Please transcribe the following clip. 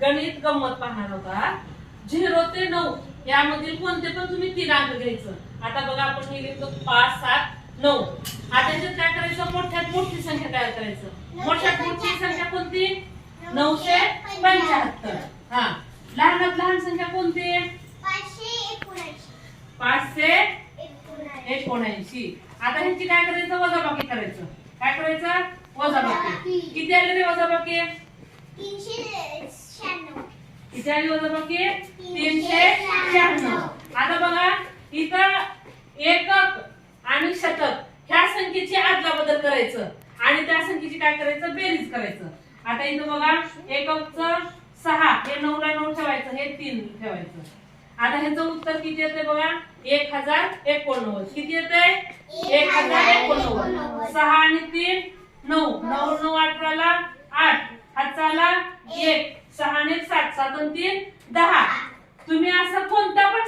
गणित गंमत पाहणार होता। 0 ते 9 यामधील कोणते पण तुम्ही 3 अंक घ्यायचं। आता बघा आपण हे घेतो 5 7 9। आता याच्यात काय करायचं, मोठ्यात मोठी संख्या काय करायचं, मोठ्यात मोठी संख्या कोणती 975। हा, लहानात लहान संख्या कोणती 579। आता ह्याची काय करायचं, वजाबाकी करायचं। काय करायचं, वजाबाकी। किती आले रे वजाबाकी, 396। किती आली वजाबाकी 396। आता बघा इथं एकक आणि शतक ह्या संख्येची अदलाबदल करायचं आणि त्या संख्येची काय करायचं, बेरीज करायचं। आता इथं बघा एककचं 6, हे 9 ला 9 ठेवायचं, हे 3 ठेवायचं। आता ह्याचं उत्तर किती येते बघा 1089। किती येते 1089। 6 आणि 3 9, 9 9 18ला 8, हातचा आला 1, 6 आणि 7, 7 आणि 3 10। तुम्ही असं कोणता पण